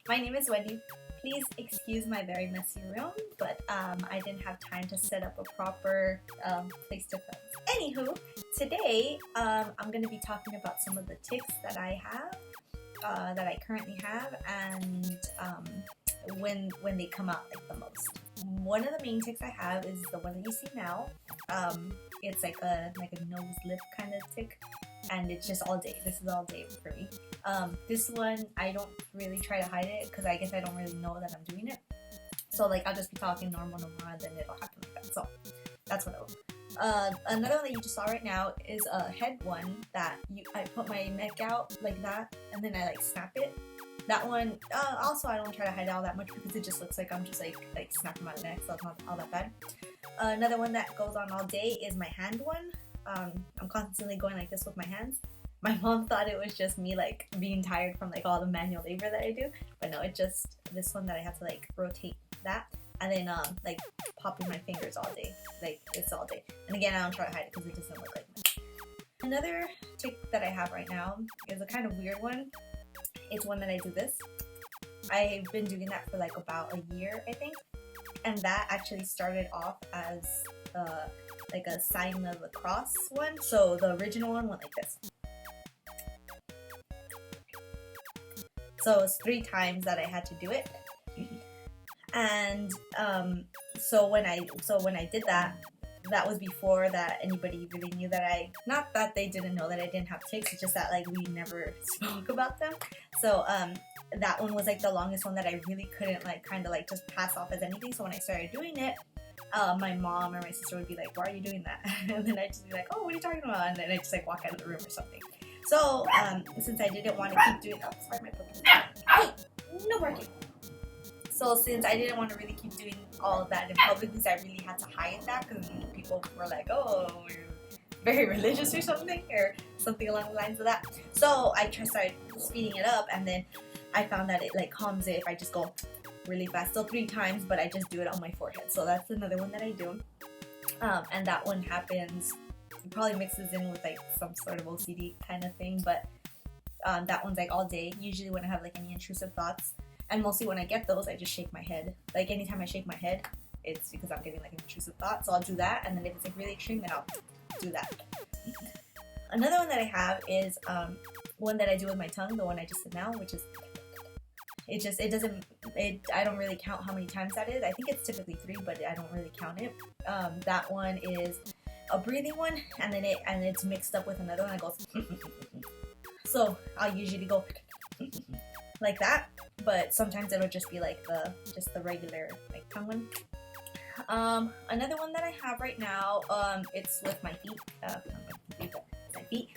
My name is Wendy. Please excuse my very messy room, but I didn't have time to set up a proper place to film. Anywho, today I'm going to be talking about some of the tics that I have, that I currently have, and when they come out like the most. One of the main tics I have is the one that you see now. It's like a nose lip kind of tic, and it's just all day. This is all day for me. This one I don't really try to hide it because I guess I don't really know that I'm doing it. So like I'll just be talking normal and then it'll happen like that. So that's what I'll do. Another one that you just saw right now is a head one that I put my neck out like that and then I like snap it. That one, also I don't try to hide it all that much because it just looks like I'm just like snapping my neck, so it's not all that bad. Another one that goes on all day is my hand one. I'm constantly going like this with my hands. My mom thought it was just me like being tired from like all the manual labor that I do, but no, it's just this one that I have to like rotate that and then like popping my fingers all day, like it's all day. And again, I don't try to hide it because it doesn't look like much. Another tic that I have right now is a kind of weird one. It's one that I do this. I've been doing that for like about a year, I think, and that actually started off as like a sign of the cross one. So the original one went like this. So it's 3 times that I had to do it, and so when I did that, that was before that anybody really knew that not that they didn't know that I didn't have tics, it's just that like we never spoke about them. So that one was like the longest one that I really couldn't like kind of like just pass off as anything. So when I started doing it, my mom or my sister would be like, "Why are you doing that?" And then I'd just be like, "Oh, what are you talking about?" And then I just like walk out of the room or something. So since I didn't want to keep doing, oh, sorry, my puppy. Hey, no barking. So since I didn't want to really keep doing all of that in public, because I really had to hide that, because people were like, "Oh, you're very religious or something along the lines of that." So I started speeding it up, and then I found that it like calms it if I just go really fast. Still 3 times, but I just do it on my forehead. So that's another one that I do, and that one happens. It probably mixes in with like some sort of OCD kind of thing, but that one's like all day. Usually when I have like any intrusive thoughts, and mostly when I get those, I just shake my head. Like anytime I shake my head, it's because I'm getting like an intrusive thought. So I'll do that, and then if it's like really extreme, then I'll do that. Another one that I have is one that I do with my tongue, the one I just did now, which is I don't really count how many times that is. I think it's typically 3, but I don't really count it. That one is a breathing one, and then it's mixed up with another one that goes so I'll usually go like that, but sometimes it'll just be like the regular like tongue one. Another one that I have right now, it's with my feet. My feet.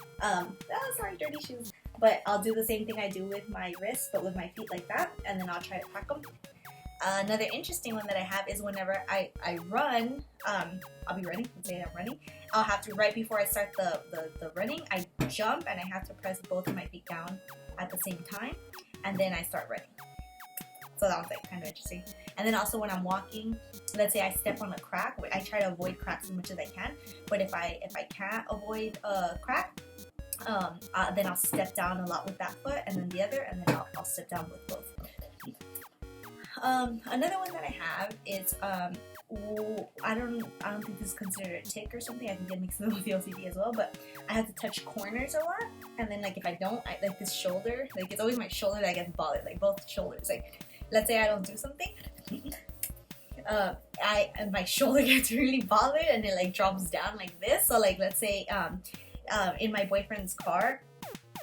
Sorry, dirty shoes. But I'll do the same thing I do with my wrists, but with my feet like that, and then I'll try to pack them. Another interesting one that I have is whenever I run, I'll be running, let's say I'm running, I'll have to, right before I start the running, I jump and I have to press both of my feet down at the same time, and then I start running. So that was like kind of interesting. And then also when I'm walking, let's say I step on a crack, I try to avoid cracks as much as I can, but if I can't avoid a crack, then I'll step down a lot with that foot, and then the other, and then I'll step down with both. Another one that I have is I don't think this is considered a tic or something. I think it mixes in with the OCD as well, but I have to touch corners a lot, and then like if I don't, like this shoulder, like it's always my shoulder that gets bothered, like both shoulders. Like let's say I don't do something, my shoulder gets really bothered and it like drops down like this. So like let's say in my boyfriend's car,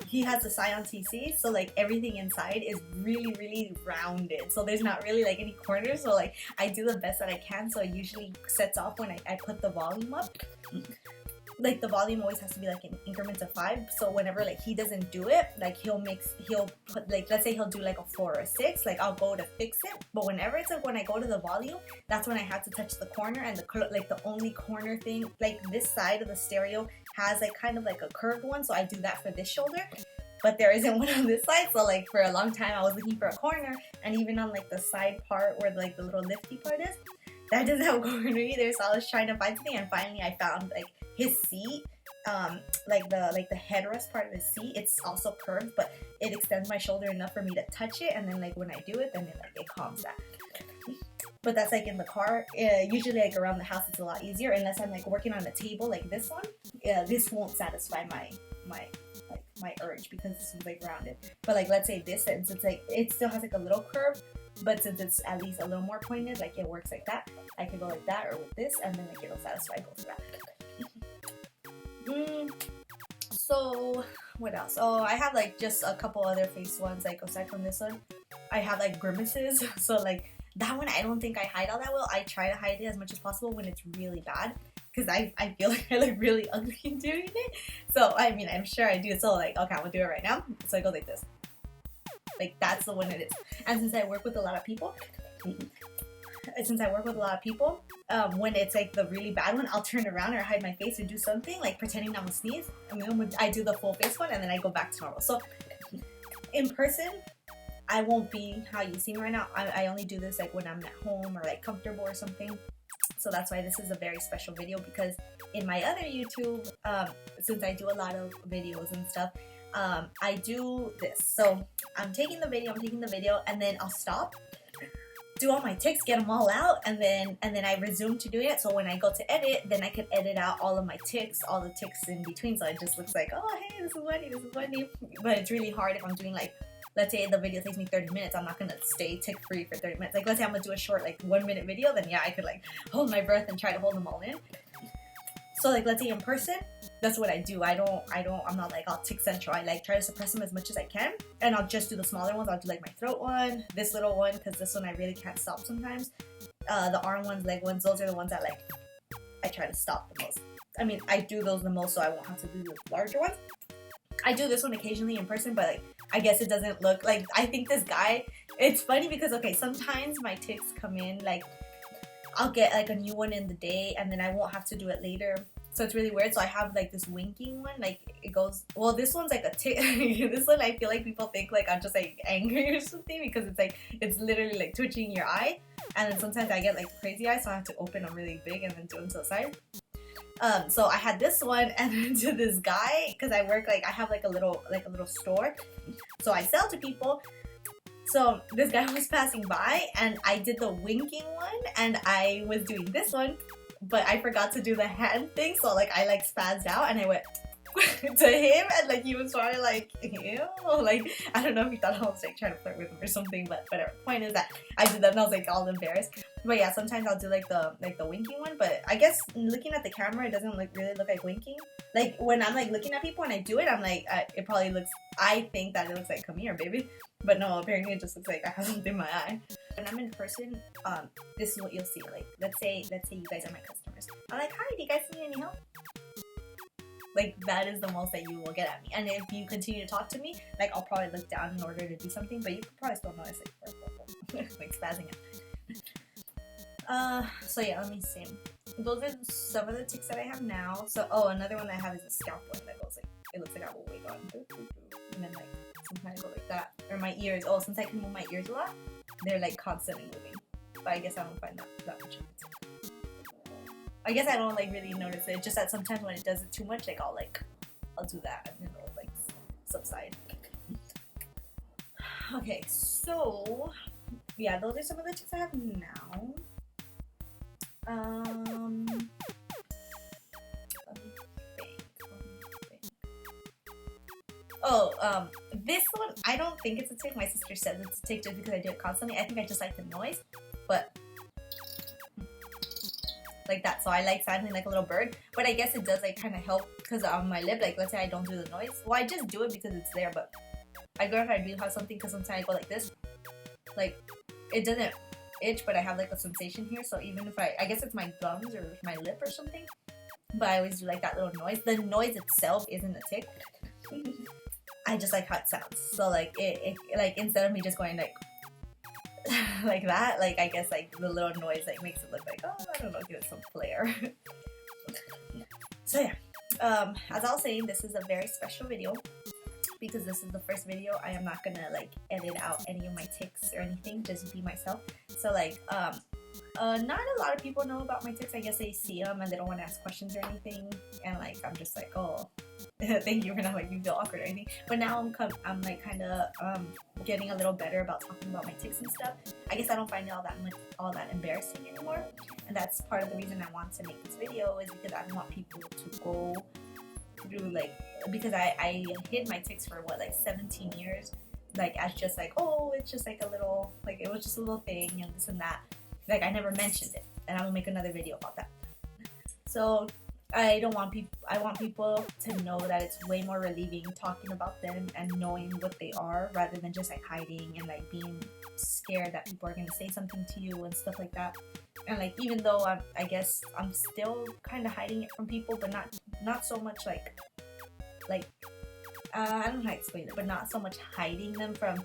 he has a Scion TC, so like everything inside is really rounded, so there's not really like any corners. So like I do the best that I can, so it usually sets off when I put the volume up. Like the volume always has to be like in increments of 5, so whenever like he doesn't do it, like he'll put like, let's say he'll do like a 4 or a 6, like I'll go to fix it, but whenever it's like when I go to the volume, that's when I have to touch the corner, and the only corner thing, like this side of the stereo has like kind of like a curved one, so I do that for this shoulder, but there isn't one on this side. So like for a long time I was looking for a corner, and even on like the side part where like the little lifty part is, that doesn't have a corner either. So I was trying to find something, and finally I found like his seat like the headrest part of the seat, it's also curved, but it extends my shoulder enough for me to touch it, and then like when I do it, then it calms that. But that's like in the car. Usually like around the house it's a lot easier, unless I'm like working on a table like this one. This won't satisfy my urge because this one's like rounded. But like let's say this, since it's like it still has like a little curve, but since it's at least a little more pointed, like it works like that. I could go like that or with this, and then like it'll satisfy both of that. So what else? Oh, I have like just a couple other face ones. Like aside from this one, I have like grimaces. So like that one, I don't think I hide all that well. I try to hide it as much as possible when it's really bad, because I feel like I look really ugly doing it. So I mean, I'm sure I do. So like, okay, I'm gonna do it right now. So I go like this. Like that's the one it is. And since I work with a lot of people, when it's like the really bad one, I'll turn around or hide my face or do something like pretending I'm gonna sneeze, and then I do the full face one, and then I go back to normal. So in person, I won't be how you see me right now. I only do this like when I'm at home or like comfortable or something. So that's why this is a very special video, because in my other YouTube, since I do a lot of videos and stuff, I do this. So I'm taking the video, and then I'll stop, do all my tics, get them all out, and then I resume to doing it. So when I go to edit, then I can edit out all of my tics, all the tics in between, so it just looks like, oh hey, this is Wendy. But it's really hard if I'm doing like, let's say the video takes me 30 minutes, I'm not gonna stay tick free for 30 minutes. Like let's say I'm gonna do a short like 1 minute video, then yeah, I could like hold my breath and try to hold them all in. So like let's say in person, that's what I do. I'm not like all tic central. I like try to suppress them as much as I can, and I'll just do the smaller ones. I'll do like my throat one, this little one, because this one I really can't stop sometimes. The arm ones, leg ones, those are the ones that like I try to stop the most. I mean, I do those the most, so I won't have to do the larger ones. I do this one occasionally in person, but like I guess it doesn't look like, I think this guy, it's funny because okay, sometimes my tics come in like I'll get like a new one in the day, and then I won't have to do it later. So it's really weird. So I have like this winking one, like it goes, well this one's like a tic. This one I feel like people think like I'm just like angry or something, because it's like, it's literally like twitching your eye, and then sometimes I get like crazy eyes, so I have to open them really big and then do them to the side. So I had this one, and then to this guy, because I work like, I have like a little store, so I sell to people. So this guy was passing by, and I did the winking one, and I was doing this one, but I forgot to do the hand thing, so like I like spazzed out, and I went to him, and like he was probably like, ew, like I don't know if he thought I was like trying to flirt with him or something, but whatever. Point is that I did that, and I was like all embarrassed. But yeah, sometimes I'll do like the winking one, but I guess looking at the camera, it doesn't like really look like winking. Like when I'm like looking at people and I do it, I'm like, it probably looks, I think that it looks like, come here baby, but no, apparently it just looks like I have something in my eye. When I'm in person, this is what you'll see. Like let's say you guys are my customers. I'm like, hi, do you guys need any help? Like that is the most that you will get at me. And if you continue to talk to me, like I'll probably look down in order to do something, but you can probably still notice like like spazzing out. So yeah, let me see. Those are some of the tics that I have now. So another one that I have is a scalp one that goes like, it looks like I have a wig on, and then like sometimes I go like that. Or my ears. Oh, since I can move my ears a lot, they're like constantly moving. But I guess I don't find that much. I guess I don't like really notice it. Just that sometimes when it does it too much, like I'll do that and it'll like subside. Okay, so yeah, those are some of the tics I have now. Let me think. Oh, this one, I don't think it's a tic. My sister says it's a tic just because I do it constantly. I think I just like the noise, but like that. So I like sounding like a little bird, but I guess it does like kind of help because on my lip, like let's say I don't do the noise. Well, I just do it because it's there, but I go if I do have something, because sometimes I go like this, like it doesn't itch, but I have like a sensation here. So even if I guess it's my gums or my lip or something, but I always do like that little noise. The noise itself isn't a tic. I just like how it sounds. So like it like instead of me just going like like that, like I guess like the little noise like makes it look like, oh, I don't know, give it some flair. So yeah, as I was saying, this is a very special video because this is the first video. I am not gonna like edit out any of my tics or anything, just be myself. So like Not a lot of people know about my tics. I guess they see them and they don't want to ask questions or anything. And like, I'm just like, oh, thank you for not making me feel awkward or anything. But now I'm like kind of getting a little better about talking about my tics and stuff. I guess I don't find it all that embarrassing anymore. And that's part of the reason I want to make this video, is because I don't want people to go through like, because I hid my tics for what, like 17 years, like as just like, oh, it's just like a little, like it was just a little thing and this and that. Like I never mentioned it, and I will make another video about that. So I want people to know that it's way more relieving talking about them and knowing what they are, rather than just like hiding and like being scared that people are going to say something to you and stuff like that. And like, even though I guess I'm still kind of hiding it from people, but not so much like I don't know how to explain it, but not so much hiding them from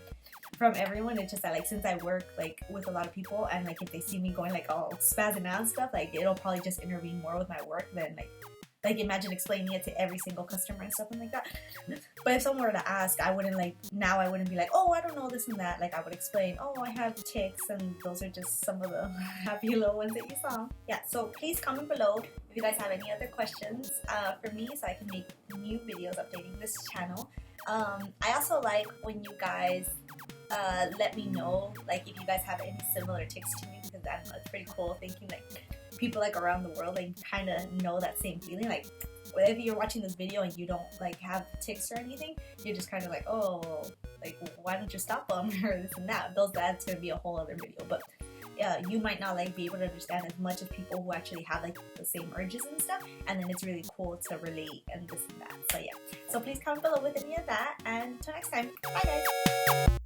everyone. It's just that like, since I work like with a lot of people, and like if they see me going like all spazzing out and stuff, like it'll probably just intervene more with my work than like imagine explaining it to every single customer and stuff like that. But if someone were to ask, I wouldn't be like, oh, I don't know this and that. Like I would explain, oh, I have tics, and those are just some of the happy little ones that you saw. Yeah, so please comment below if you guys have any other questions for me, so I can make new videos updating this channel. I also like when you guys let me know like if you guys have any similar tics to me, because I don't know, it's pretty cool thinking like people like around the world like kind of know that same feeling. Like whether you're watching this video and you don't like have tics or anything, you're just kind of like, oh, like why don't you stop them or this and that. That's gonna be a whole other video. But yeah, you might not like be able to understand as much as people who actually have like the same urges and stuff, and then it's really cool to relate and this and that. So yeah, so please comment below with any of that, and until next time, bye guys.